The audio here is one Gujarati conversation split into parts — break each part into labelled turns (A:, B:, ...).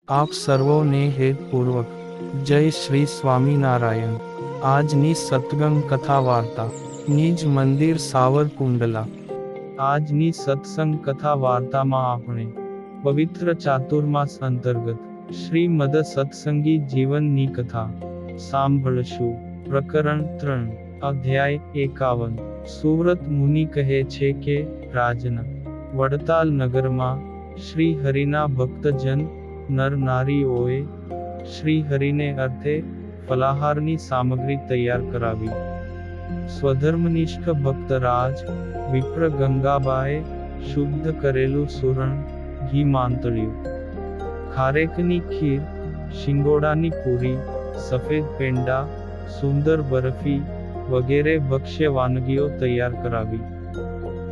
A: આપ સર્વોને હેતપૂર્વક જય શ્રી સ્વામિનારાયણ। આજની સત્સંગ કથા વાર્તા નિજ મંદિર સાવરકુંડલા। આજની સત્સંગ કથા વાર્તામાં આપણે પવિત્ર ચાતુર્માસ અંતર્ગત શ્રીમદ સત્સંગી જીવનની કથા સાંભળશું। પ્રકરણ 3 અધ્યાય 51। સુવ્રત મુનિ કહે છે કે રાજન વડતાલ નગરમાં શ્રી હરિના ભક્તજન નર નારીઓએ શ્રી હરિને અર્થે ફલાહારની સામગ્રી તૈયાર કરાવી। સ્વધર્મનિષ્ઠ ભક્તરાજ વિપ્ર ગંગાબાએ શુદ્ધ કરેલું સુરણ ઘી માંતળ્યું, ખારેકની ખીર, શિંગોડાની પૂરી, સફેદ પેંડા, સુંદર બરફી વગેરે ભક્ષ્ય વાનગીઓ તૈયાર કરાવી।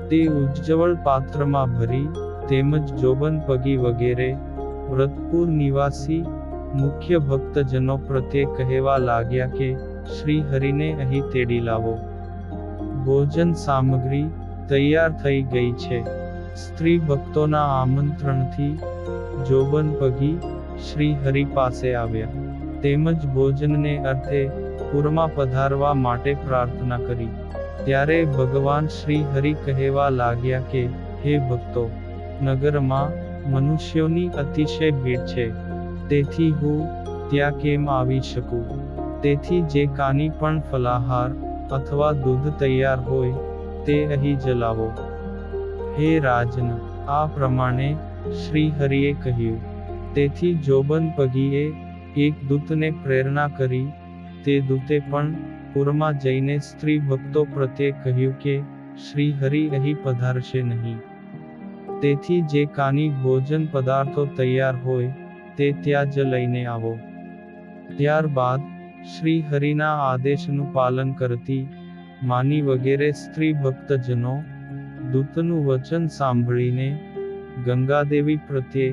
A: તે ઉજ્જવળ પાત્રમાં ભરી તેમજ જોબન પગી વગેરે વ્રતપુર નિવાસી મુખ્ય ભક્તજનો પ્રત્યે કહેવા લાગ્યા કે શ્રી હરિને અહીં તેડી લાવો। ભોજન સામગ્રી તૈયાર થઈ ગઈ છે। સ્ત્રી ભક્તોના આમંત્રણથી જોબન પગી શ્રી હરિ પાસે આવ્યા, તેમજ ભોજનને અર્થે પુરમાં પધારવા માટે પ્રાર્થના કરી। ત્યારે ભગવાન શ્રી હરિ કહેવા લાગ્યા કે હે ભક્તો, નગરમાં મનુષ્યોની અતિશય ભીડ છે, તેથી હું ત્યાં કેમ આવી શકું? તેથી જે કાની પણ ફલાહાર અથવા દૂધ તૈયાર હોય તે અહીં જ લાવો। હે રાજન, આ પ્રમાણે શ્રી હરિએ કહ્યું। તેથી જોબન પગીએ એક દૂતને પ્રેરણા કરી। તે દૂતે પણ પુરમાં જઈને સ્ત્રી ભક્તો પ્રત્યે કહ્યું કે શ્રી હરિ અહીં પધારશે નહીં, તેથી જે કાની ભોજન પદાર્થો તૈયાર હોય તે ત્યાં જ લઈને આવો। ત્યારબાદ શ્રી હરિના આદેશનું પાલન કરતી માની વગેરે સ્ત્રી ભક્તજનો દૂતનું વચન સાંભળીને ગંગાદેવી પ્રત્યે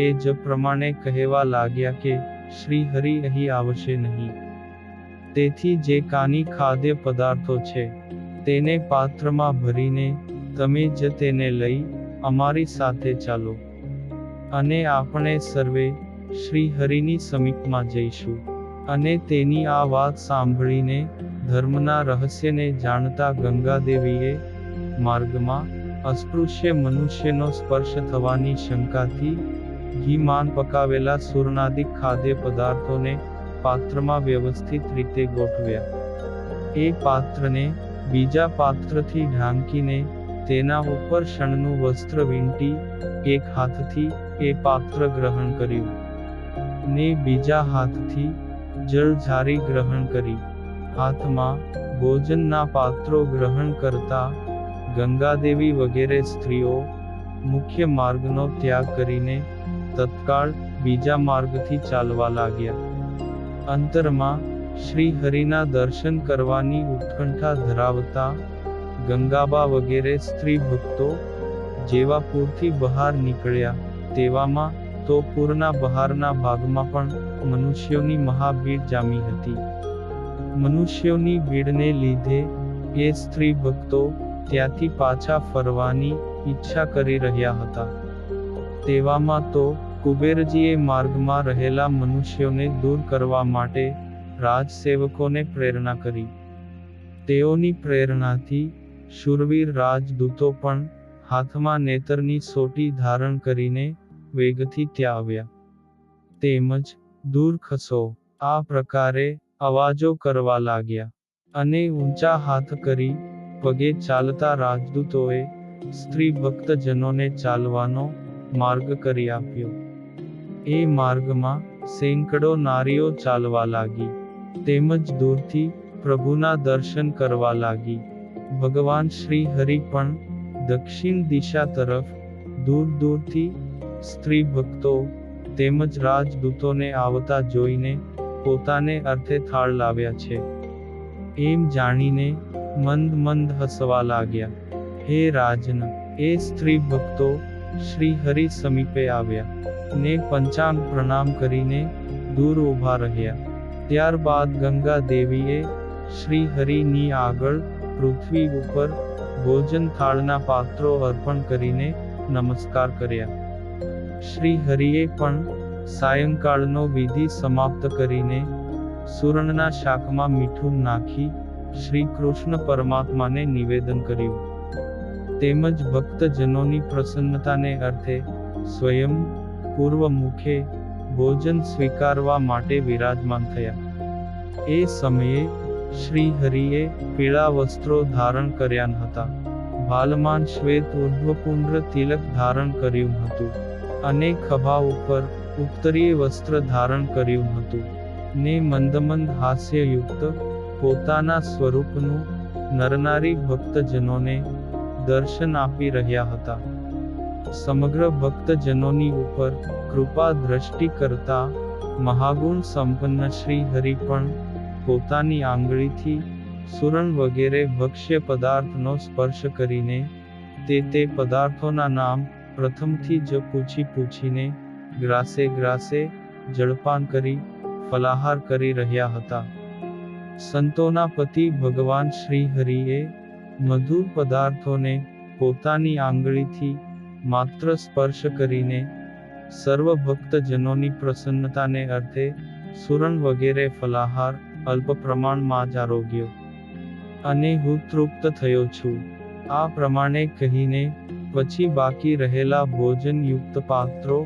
A: એ જ પ્રમાણે કહેવા લાગ્યા કે શ્રી હરિ અહીં આવશે નહીં, તેથી જે કાની ખાદ્ય પદાર્થો છે તેને પાત્રમાં ભરીને તમે જ તેને લઈ અમારી સાથે ચાલો, અને આપણે સર્વે શ્રી હરિની સમીપમાં જઈશું। અને તેની આ વાત સાંભળીને ધર્મના રહસ્યને જાણતા ગંગાદેવીએ માર્ગમાં અસ્પૃશ્ય મનુષ્યનો સ્પર્શ થવાની શંકાથી ઘીમાં પકાવેલા સુરણાદિક ખાદ્ય પદાર્થોને પાત્રમાં વ્યવસ્થિત રીતે ગોઠવ્યા। એ પાત્રને બીજા પાત્રથી ઢાંકીને તેના ઉપર શણનું વસ્ત્ર વીંટી એક હાથથી એ પાત્ર ગ્રહણ કર્યું ને બીજા હાથથી જળ ઝારી ગ્રહણ કરી। હાથમાં ભોજનના પાત્રો ગ્રહણ કરતા ગંગાદેવી વગેરે સ્ત્રીઓ મુખ્ય માર્ગનો ત્યાગ કરીને તત્કાળ બીજા માર્ગથી ચાલવા લાગ્યા। અંતરમાં શ્રી હરિના દર્શન કરવાની ઉત્કંઠા ધરાવતા ગંગાબા વગેરે સ્ત્રી ભક્તો જેવા પૂરથી બહાર નીકળ્યા તેવામાં તો પૂરના બહારના ભાગમાં પણ મનુષ્યોની મહાભીડ જામી હતી। મનુષ્યોની ભીડને લીધે એ સ્ત્રી ભક્તો ત્યાંથી પાછા ફરવાની ઈચ્છા કરી રહ્યા હતા। તેવામાં તો કુબેરજીએ માર્ગમાં રહેલા મનુષ્યોને દૂર કરવા માટે રાજસેવકોને પ્રેરણા કરી। તેઓની પ્રેરણાથી શૂરવીર રાજદૂતો પણ હાથમાં નેતરની સોટી ધારણ કરીને વેગથી ત્યાં આવ્યા, તેમજ દૂર ખસો આ પ્રકારે અવાજો કરવા લાગ્યા। અને ઊંચા હાથ કરી પગે ચાલતા રાજદૂતોએ સ્ત્રી ભક્તજનોને ચાલવાનો માર્ગ કરી આપ્યો। એ માર્ગમાં સેંકડો નારીઓ ચાલવા લાગી, તેમજ દૂરથી પ્રભુના દર્શન કરવા લાગી। ભગવાન શ્રી હરિ પણ દક્ષિણ દિશા તરફ દૂર દૂરથી સ્ત્રી ભક્તો તેમજ રાજદૂતોને આવતા જોઈને પોતાને અર્થે થાળ લાવ્યા છે એમ જાણીને મંદ મંદ હસવા લાગ્યા। હે રાજન, એ સ્ત્રી ભક્તો શ્રી હરિ સમીપે આવ્યા ને પંચાંગ પ્રણામ કરીને દૂર ઊભા રહ્યા। ત્યારબાદ ગંગા દેવીએ શ્રી હરિની આગળ પૃથ્વી ઉપર ભોજન થાળના પાત્રો અર્પણ કરીને નમસ્કાર કર્યા। શ્રી હરિએ પણ સાયંકાળનો વિધિ સમાપ્ત કરીને સુરણના શાકમાં મીઠું નાખી શ્રી કૃષ્ણ પરમાત્માને નિવેદન કર્યું. તેમજ ભક્તજનોની પ્રસન્નતાને અર્થે સ્વયં પૂર્વ મુખે ભોજન સ્વીકારવા માટે વિરાજમાન થયા. એ સમયે શ્રી હરિએ પીળા વસ્ત્રો ધારણ કર્યા હતા. ભાલમાન શ્વેત ઉર્ધ્વપુંડ્ર તિલક ધારણ કર્યું હતું અને ખભા ઉપર ઉત્તરીય વસ્ત્ર ધારણ કર્યું હતું ને મંદમંદ હાસ્યયુક્ત પોતાના સ્વરૂપનું નરનારી ભક્તજનોને દર્શન આપી રહ્યા હતા. સમગ્ર ભક્તજનોની ઉપર કૃપા દ્રષ્ટિ કરતા મહાગુણ સંપન્ન શ્રી હરિ પણ પોતાની આંગળીથી સુરણ વગેરે ભક્ષ્ય પદાર્થનો સ્પર્શ કરીને તે પદાર્થોના નામ પ્રથમથી જ પૂછીને ગ્રાસે જળપાન કરી ફલાહાર કરી રહ્યા હતા. સંતોના પતિ ભગવાન શ્રી હરિએ મધુર પદાર્થોને પોતાની આંગળીથી માત્ર સ્પર્શ કરીને સર્વ ભક્તજનોની પ્રસન્નતાને અર્થે સુરણ વગેરે ફલાહાર અલ્પ પ્રમાણમાં જ આરોગ્યો અને હું તૃપ્ત થયો છું. આ પ્રમાણે કહીને પછી બાકી રહેલા ભોજનયુક્ત પાત્રો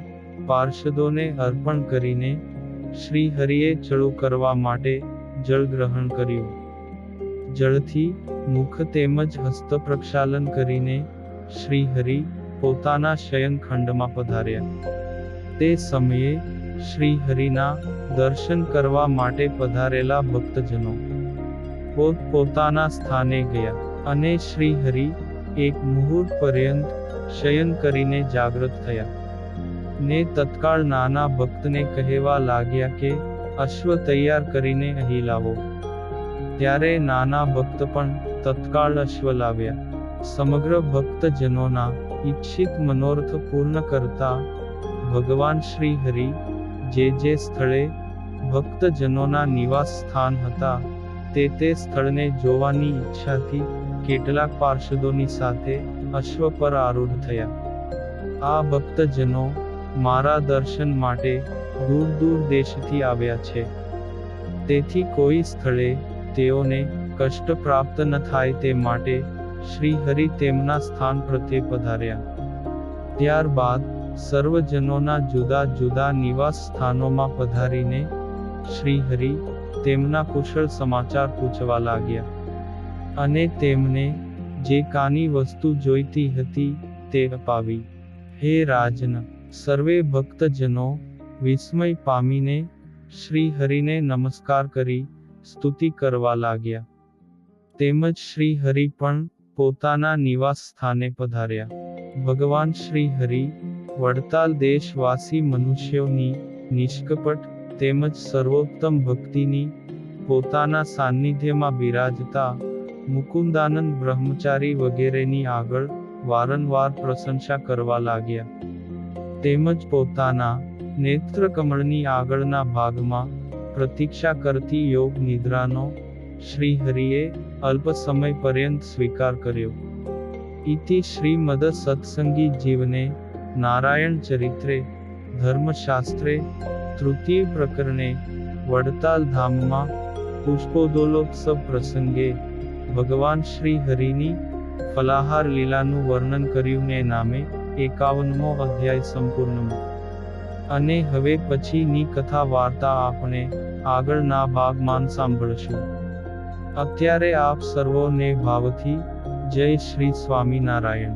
A: પાર્ષદોને અર્પણ કરીને શ્રી હરિએ ચડુ કરવા માટે જળ ગ્રહણ કર્યું. જળથી મુખ તેમજ હસ્ત પ્રક્ષાલન કરીને શ્રી હરિ પોતાના શયનખંડમાં પધાર્યા. તે સમયે શ્રી હરિના દર્શન કરવા માટે પધારેલા ભક્તજનો પોતપોતાના સ્થાને ગયા અને શ્રી હરિ એક મુહૂર્ત પર્યંત શયન કરીને જાગૃત થયા ને તત્કાળ નાના ભક્તને કહેવા લાગ્યા કે અશ્વ તૈયાર કરીને અહીં લાવો. ત્યારે નાના ભક્ત પણ તત્કાળ અશ્વ લાવ્યા. સમગ્ર ભક્તજનોના ઈચ્છિત મનોરથ પૂર્ણ કરતા ભગવાન શ્રી હરિ જે સ્થળે ભક્તજનોના નિવાસ સ્થાન હતા તે સ્થળને જોવાની ઈચ્છાથી કેટલાક પાર્ષદોની સાથે અશ્વ પર આરૂઢ થયા. આ ભક્તજનો મારા દર્શન માટે દૂર દેશથી આવ્યા છે. તેથી કોઈ સ્થળે તેઓને કષ્ટ પ્રાપ્ત ન થાય તે માટે શ્રી હરિ તેમના સ્થાન પ્રત્યે પધાર્યા. ત્યારબાદ સર્વજનોના જુદા જુદા નિવાસ સ્થાનોમાં પધારીને શ્રી હરિ તેમના કુશળ સમાચાર પૂછવા લાગ્યા અને તેમને જે કાની વસ્તુ જોઈતી હતી તે અપાવી. હે રાજન, સર્વે ભક્તજનો વિસ્મય પામીને શ્રી હરિને નમસ્કાર કરી સ્તુતિ કરવા લાગ્યા. તેમજ શ્રી હરિ પણ પોતાના નિવાસ સ્થાને પધાર્યા. ભગવાન શ્રી હરિ વડતાલ દેશવાસી મનુષ્યોની નિષ્કપટ તેમજ સર્વોત્તમ ભક્તિની પોતાના સાનિધ્યમાં બિરાજતા મુકુંદાનંદ બ્રહ્મચારી વગેરેની આગળ વારંવાર પ્રશંસા કરવા લાગ્યા. તેમજ પોતાના નેત્રકમળની આગળના ભાગમાં પ્રતીક્ષા કરતી યોગ નિદ્રાનો શ્રી હરિએ અલ્પ સમય પર્યંત સ્વીકાર કર્યો. ઇતિ શ્રીમદ સત્સંગી જીવને નારાયણ ચરિત્રે ધર્મશાસ્ત્રે તૃતીય પ્રકરણે વડતાલ ધામમાં પુષ્પોદોલોત્સવ પ્રસંગે ભગવાન શ્રી હરિની ફલાહાર લીલાનું વર્ણન કર્યું ને નામે 51મો અધ્યાય સંપૂર્ણ. અને હવે પછીની કથા વાર્તા આપણે આગળના ભાગમાં સાંભળશું. અત્યારે આપ સર્વોને ભાવથી જય શ્રી સ્વામિનારાયણ.